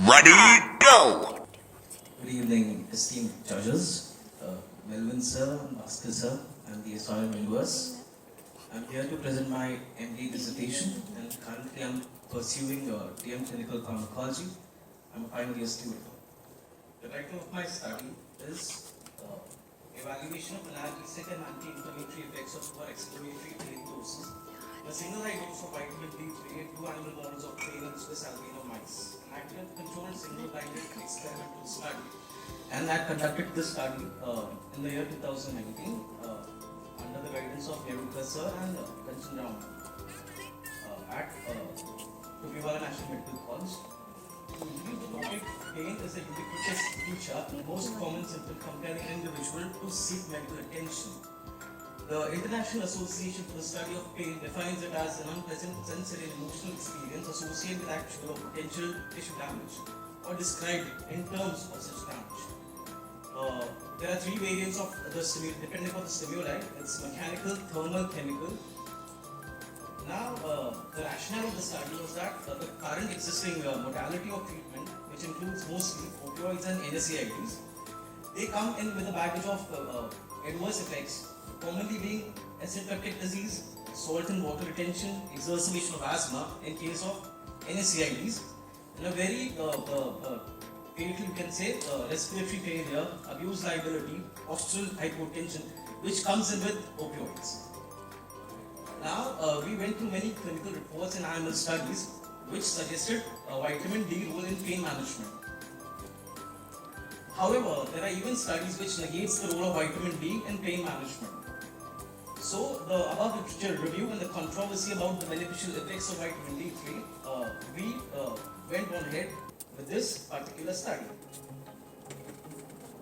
Ready, go! Good evening, esteemed judges, Melvin sir, Bhaskar sir, and the SRM members. I'm here to present my MD dissertation, and currently I'm pursuing DM Clinical Pharmacology. I'm a final year student. The title of my study is Evaluation of Analgesic and Anti-Inflammatory Effects of Poor Exploratory Daily Doses. A single high dose of vitamin D3 in 2 animal models of plain and Swiss albino mice. An active controlled single-blinded experimental study. And I conducted this study in the year 2019 under the guidance of Neruka sir and Kanchan Ram at Topiwala National Medical College. To review the topic, pain is a ubiquitous feature, the most common symptom compelling an individual to seek medical attention. The International Association for the Study of Pain defines it as an unpleasant sensory and emotional experience associated with actual or potential tissue damage, or described in terms of such damage. There are three variants of the stimuli, depending on the stimuli. It's mechanical, thermal, chemical. Now, the rationale of the study was that the current existing modality of treatment, which includes mostly opioids and NSAIDs, they come in with a baggage of adverse effects, commonly being acid peptic disease, salt and water retention, exacerbation of asthma in case of NSAIDs, and a very fatal, you can say, respiratory failure, abuse liability, postural hypotension, which comes in with opioids. Now, we went through many clinical reports and animal studies which suggested a vitamin D role in pain management. However, there are even studies which negates the role of vitamin D in pain management. So, the above literature review and the controversy about the beneficial effects of vitamin D3, we went on ahead with this particular study.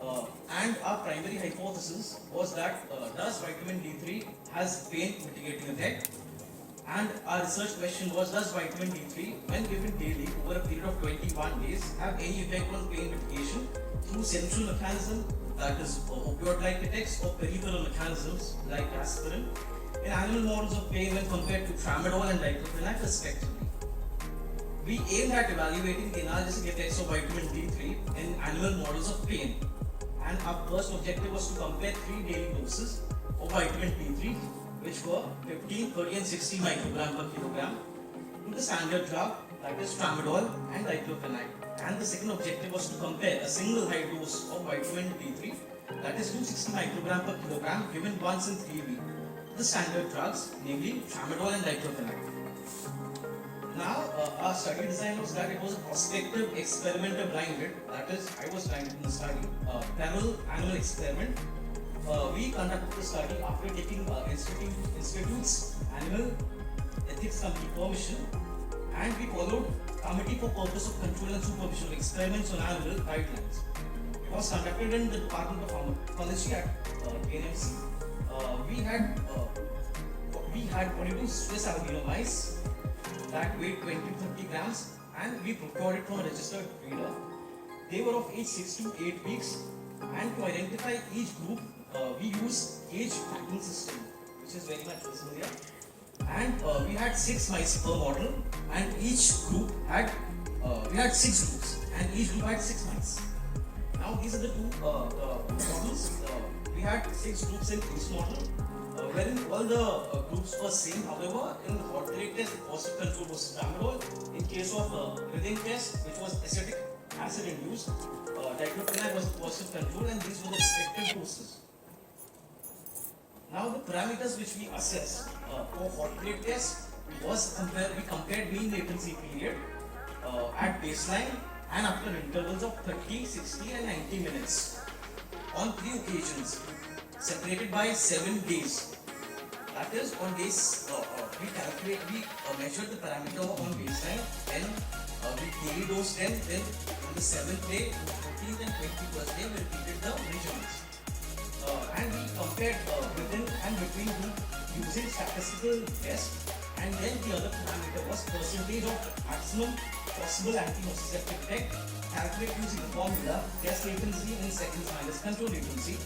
And our primary hypothesis was that does vitamin D3 has pain mitigating effect? And our research question was, does vitamin D3, when given daily over a period of 21 days, have any effect on pain mitigation through central mechanism, that is opioid-like effects, or peripheral mechanisms like aspirin, in animal models of pain when compared to tramadol and diclofenac respectively? We aimed at evaluating the analgesic effects of vitamin D3 in animal models of pain. And our first objective was to compare 3 daily doses of vitamin D3, which were 15, 30 and 60 microgram per kilogram, to the standard drug, that is tramadol and diclofenac. And the second objective was to compare a single high dose of vitamin D3, that is 260 microgram per kilogram, given once in 3 weeks, to the standard drugs, namely tramadol and diclofenac. Now, our study design was that it was a prospective experimental blinded, that is, I was blinded in the study, parallel animal experiment. We conducted the study after taking institute's animal ethics committee permission, and we followed committee for purpose of control and supervision of experiments on animal guidelines. It was conducted in the Department of Pharmacology at KNMC. We had 42 Swiss albino mice that weighed 20-30 grams, and we procured it from a registered breeder. They were of age 6 to 8 weeks, and to identify each group, we used age tracking system, which is very much visible here. And we had 6 mice per model, and each group had, we had 6 groups, and each group had 6 mice. Now these are the two models. We had 6 groups in each model, wherein all the groups were same. However, in the hot rate test, the positive control was tramadol. In case of breathing test, which was acetic acid induced, diclofenac was the positive control, and these were the respective doses. Now the parameters which we assessed for hot rate test was we compared mean latency period at baseline and after intervals of 30, 60 and 90 minutes on 3 occasions, separated by 7 days. That is, on days we measured the parameter on baseline, then we daily dosed them, then on the 7th day, 14th and 21st day we repeated the measurements. And we compared within and between group using statistical test, and then the other parameter was percentage of maximum possible anti-nociceptive effect, calculated using the formula test latency in seconds minus control latency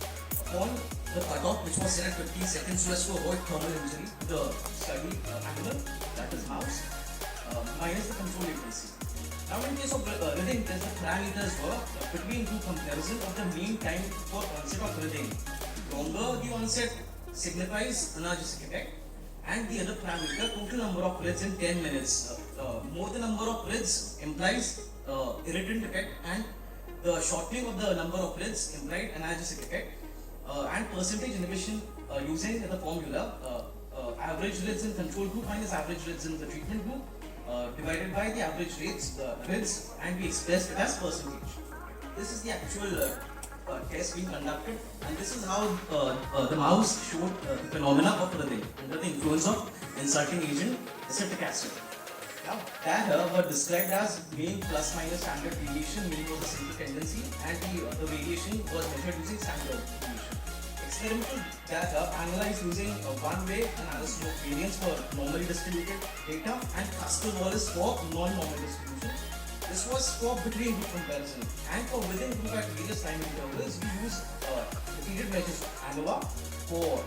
upon the cutoff, which was set at 15 seconds so as to avoid thermal injury to the study animal, that is mouse, minus the control latency. Now in case of breathing, there's the parameters were between two comparison of the mean time for onset of breathing. Longer the onset signifies analgesic effect, and the other parameter total number of breaths in 10 minutes. More the number of breaths implies irritant effect, and the shortening of the number of breaths implied analgesic effect. And percentage inhibition using the formula average breaths in control group minus average breaths in the treatment group divided by the average breaths, and we expressed it as percentage. This is the actual test being conducted, and this is how the mouse showed the phenomena of breathing under the influence of insulting agent acetic acid. Now, data were described as mean plus minus standard deviation. Mean was the central tendency, and the variation was measured using standard deviation. Experimental data analyzed using a one-way analysis of variance for normally distributed data and Caspar-Wallace for non-normal distribution. This was for between group comparison, and for within group at various time intervals, we use repeated measures of ANOVA for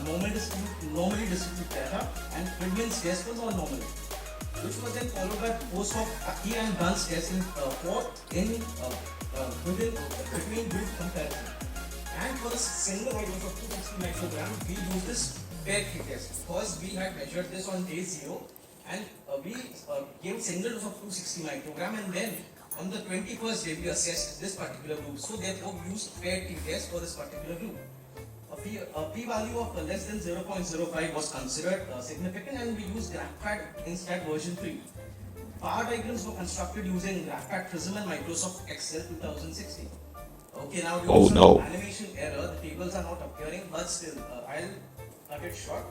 normally distributed data, and Friedman's test was all normal, which was then followed by post hoc Aki and Dunn's test within between group comparison. And for the single volume of 260 microgram, we use this pair test because we had measured this on day 0, and we gave single dose of 260 microgram, and then on the 21st day we assessed this particular group. So therefore we used pair test for this particular group. A p-value of less than 0.05 was considered significant, and we used GraphPad Instat version 3. Bar diagrams were constructed using GraphPad Prism and Microsoft Excel 2016. Okay, now due to some animation error, the tables are not appearing, but still, I'll cut it short.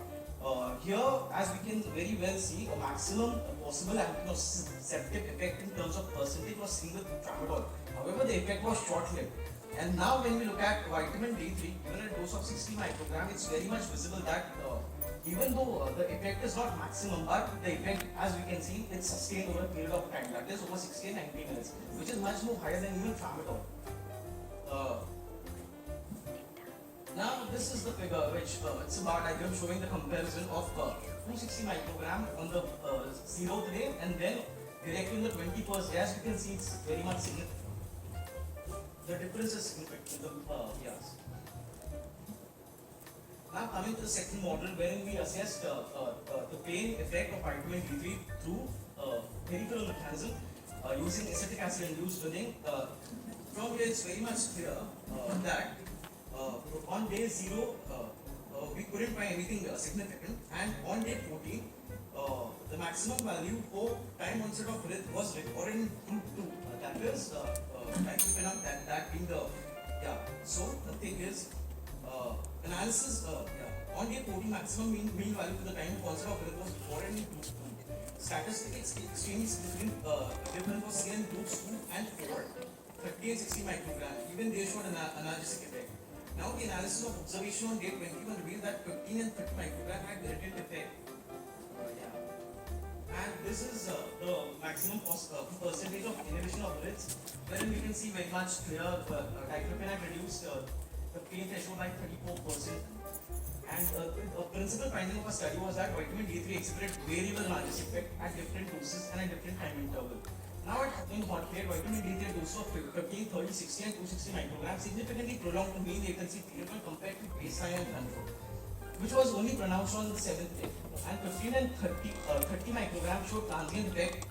Here, as we can very well see, a maximum possible anticonceptive effect in terms of percentage was seen with tramadol. However, the effect was short-lived. And now when we look at vitamin D3, given a dose of 60 microgram, it's very much visible that even though the effect is not maximum, but the effect, as we can see, it's sustained over a period of time, that is over 60 and 90 minutes, which is much more higher than even tramadol. Now this is the figure which it's a bar diagram showing the comparison of 260 microgram on the 0th day, and then directly in the 21st day. As you can see, it's very much significant. The difference is significant. Now coming to the second model, wherein we assessed the pain effect of vitamin D3 through peripheral mechanism using acetic acid induced breathing. From here it's very much clear that on day 0 we couldn't find anything significant, and on day 14 the maximum value for time onset of breath was recorded in group 2. That is that being the So the thing is analysis on day 14 maximum mean value for the time onset of breath was recorded in group 2. Statistically extremely significant difference was seen in groups 2 and 4. 30 and 60 microgram, even they showed an analgesic effect. Now the analysis of observation on day 21 revealed that 15 and 30 microgram had irritant effect. And this is the maximum percentage of inhibition of breaths, wherein we can see very much clear diclofenac reduced the pain threshold by 34%. And the principal finding of a study was that vitamin D3 exhibited variable analgesic effect at different doses and at different time interval. Now in hot plate, vitamin D3 dose of 15, 30, 60 and 260 micrograms significantly prolonged the mean latency period when compared to baseline and control, which was only pronounced on the 7th day. And 15 and 30 micrograms showed transient effect.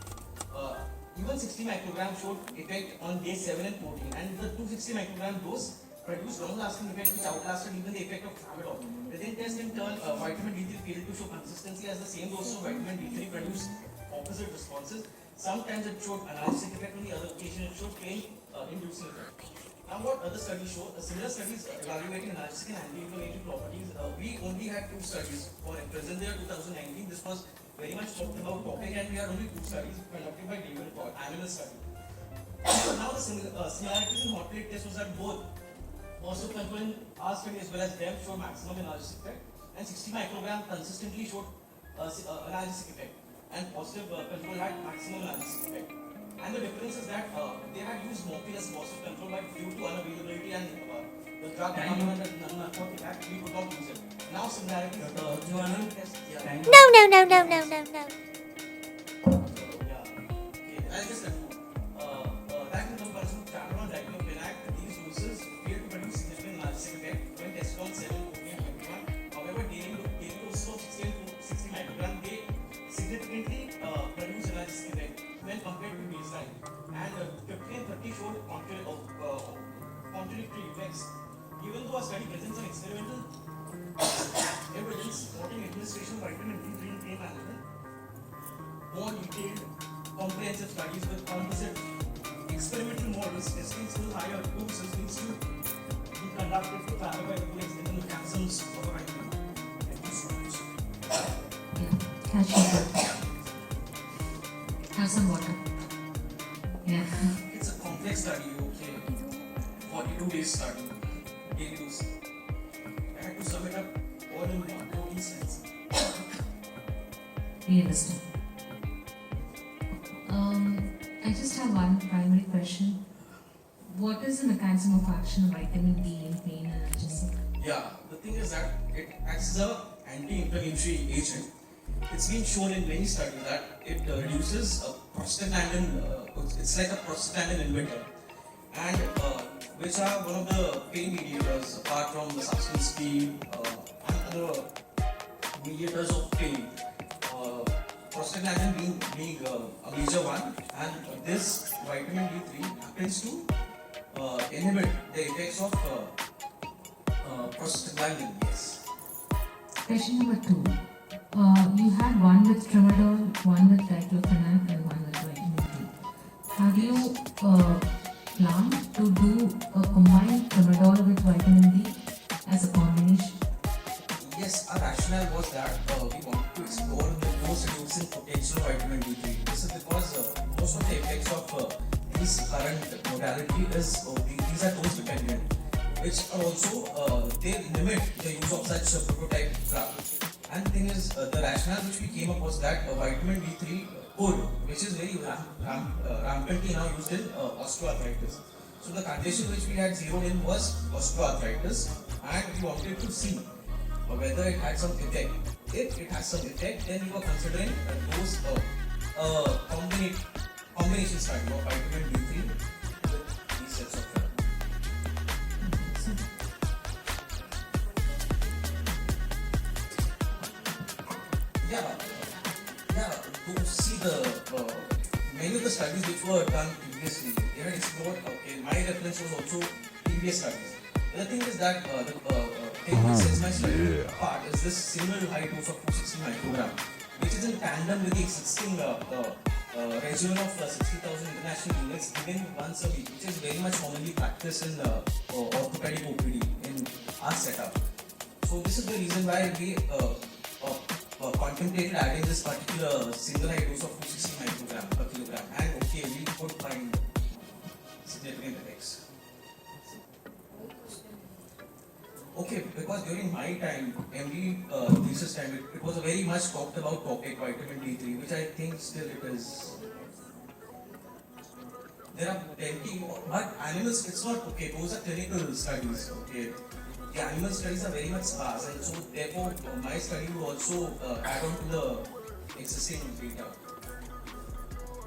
Even 60 micrograms showed effect on day 7 and 14. And the 260 microgram dose produced long-lasting effect which outlasted even the effect of tramadol. Within test in turn, vitamin D3 failed to show consistency, as the same dose of vitamin D3 produced opposite responses. Sometimes it showed analgesic effect, on the other occasion it showed pain-inducing effect. Now what other studies show? Similar studies evaluating analgesic and anti-inflammatory properties. We only had 2 studies for present year 2019. This was very much talked about topic, and we had only 2 studies conducted by David called animal study. Now the similarities in hot plate test was that both positive control in our study as well as them showed maximum analgesic effect, and 60 microgram consistently showed analgesic effect, and positive control had maximum analgesic effect. And the difference is that they had used morphine as positive control, but due to unavailability and the drug narcotic act, we could not use it. Now similarity test. No. I'll just conclude. study presents an experimental evidence supporting administration of vitamin D3 in pain management. More detailed, comprehensive studies with composite experimental models testing still higher doses needs to be conducted to clarify the full extent and mechanisms of the vitamin. Thank you so much. Catch your breath. Have some water. Yeah. It's a complex study, okay. 42 days study, daily dosing. I had to sum it up all in one, 14 slides. We understand. I just have one primary question. What is the mechanism of action of vitamin D in pain analgesia? Yeah, the thing is that it acts as an anti-inflammatory agent. It's been shown in many studies that it reduces prostaglandin, it's like a prostaglandin inhibitor, and which are one of the pain mediators apart from the substance P and other mediators of pain. Prostaglandin being a major one, and this vitamin D3 happens to inhibit the effects of prostaglandin. Yes. Question number 2. You had one with tramadol, one with diclofenac, and one with vitamin D. Have you planned to do a combined tramadol with vitamin D as a combination? Yes, our rationale was that we wanted to explore the dose-reducing potential of vitamin D3. This is because most of the effects of this current modality is these are dose-dependent, which are also they limit the use of such a prototype drug. And the thing is, the rationale which we came up was that vitamin D3 could, which is very rampantly now used in osteoarthritis. So the condition which we had zeroed in was osteoarthritis, and we wanted to see whether it had some effect. If it has some effect, then we were considering those combination study of vitamin D3 with these sets of drugs. To see the many of the studies which were done previously, they had explored. Okay, my reference was also previous studies. The thing is that the thing which sets my study apart is this single high dose of 260 microgram, which is in tandem with the existing regimen of 60,000 international units given once a week, which is very much commonly practiced in orthopedic OPD in our setup. So this is the reason why we contemplated adding this particular single high dose of 260 microgram per kilogram, and okay, we could find significant effects. Okay, because during my time, MD thesis time, it was a very much talked about topic, vitamin D3, which I think still it is. There are plenty more, but animals, it's not okay. Those are clinical studies. Okay, the animal studies are very much sparse, and so therefore my study will also add on to the existing data.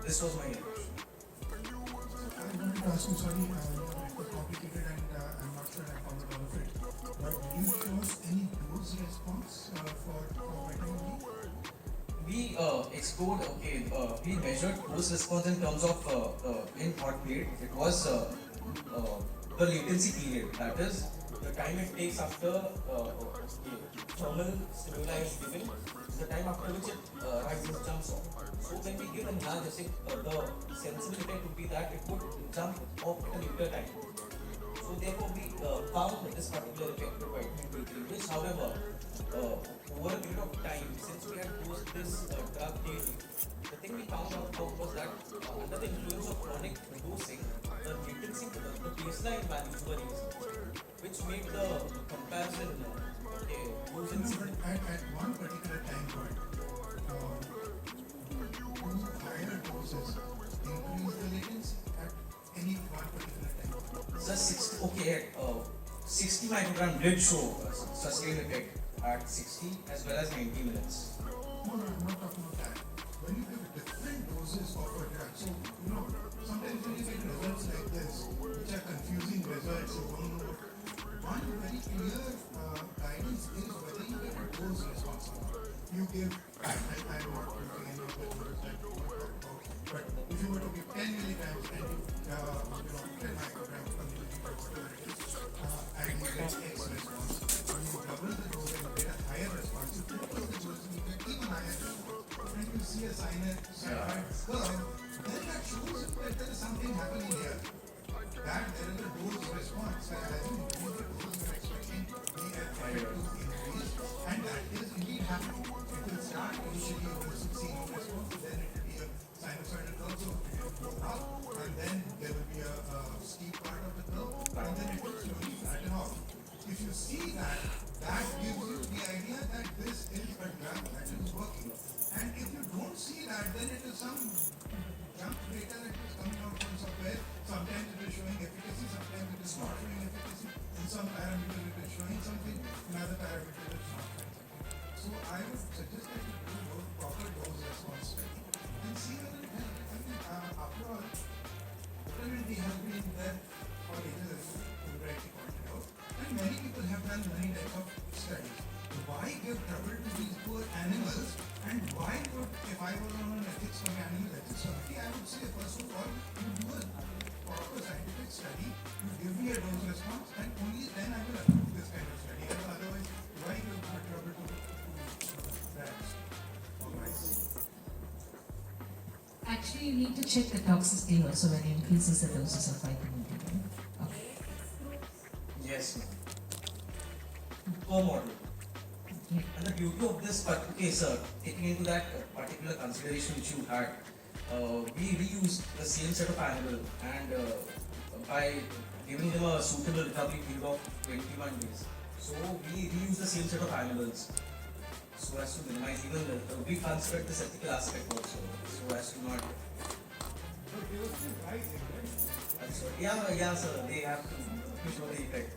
This was my question. I wanted to ask you, sorry, it was complicated and I'm not sure I followed all of it. But did you show us any dose response for vitamin D? We explored, okay, we measured dose response in terms of in hot plate. It was the latency period, that is the time it takes after thermal stimuli is given, the time after which it rises, jumps off. So when we give an analgesic, the sensible effect would be that it would jump off at a later time. So therefore we found this particular effect of vitamin D3, which however, over a period of time, since we had used this drug daily, the thing we found out was that under the influence of chronic dosing, the latency, the baseline values were raised, which made the comparison using At one particular time point, two higher doses increase the latency at any one particular time point. The 60 microgram did show sustained effect at 60 as well as 90 minutes. No, I'm not talking about that. When you give different doses of a drug, so sometimes when you get results like this, which are confusing results, you don't know what. One very clear guidance is whether you get a dose response or not. You give, I'm not using any of the numbers that you want to talk about, but if you were to give 10 milligrams and 10 micrograms per milliliter, whatever it is, and you get X response. that this is a drug that is working. And if you don't see that, then it is some junk data that is coming out from somewhere. Sometimes it is showing efficacy, sometimes it is not showing efficacy. In some parameters it is showing something, in other parameters it is not showing something. So I would suggest that you do a proper dose response study and see whether it helps. I mean, after all, vitamin has been there for ages, as you rightly pointed out, and many people have done many types of studies. Why give trouble to these poor animals, and why would, if I was on an ethics for animal ethics committee, I would say, first of all, you do a proper scientific study, you give me a dose response, and only then I will approve this kind of study. Otherwise, why give trouble to rats or mice? Actually, you need to check the toxicity also when you increases the doses of vitamin D. Right? Okay. Yes, ma'am. Co-model. Yeah. And the beauty of this particular case, taking into that particular consideration which you had, we reused the same set of animal, and by giving them a suitable recovery period of 21 days. So we reuse the same set of animals so as to minimize even we consider this ethical aspect also, so as to not. But they were still rising, right? Yeah, sir, they have to show the effect.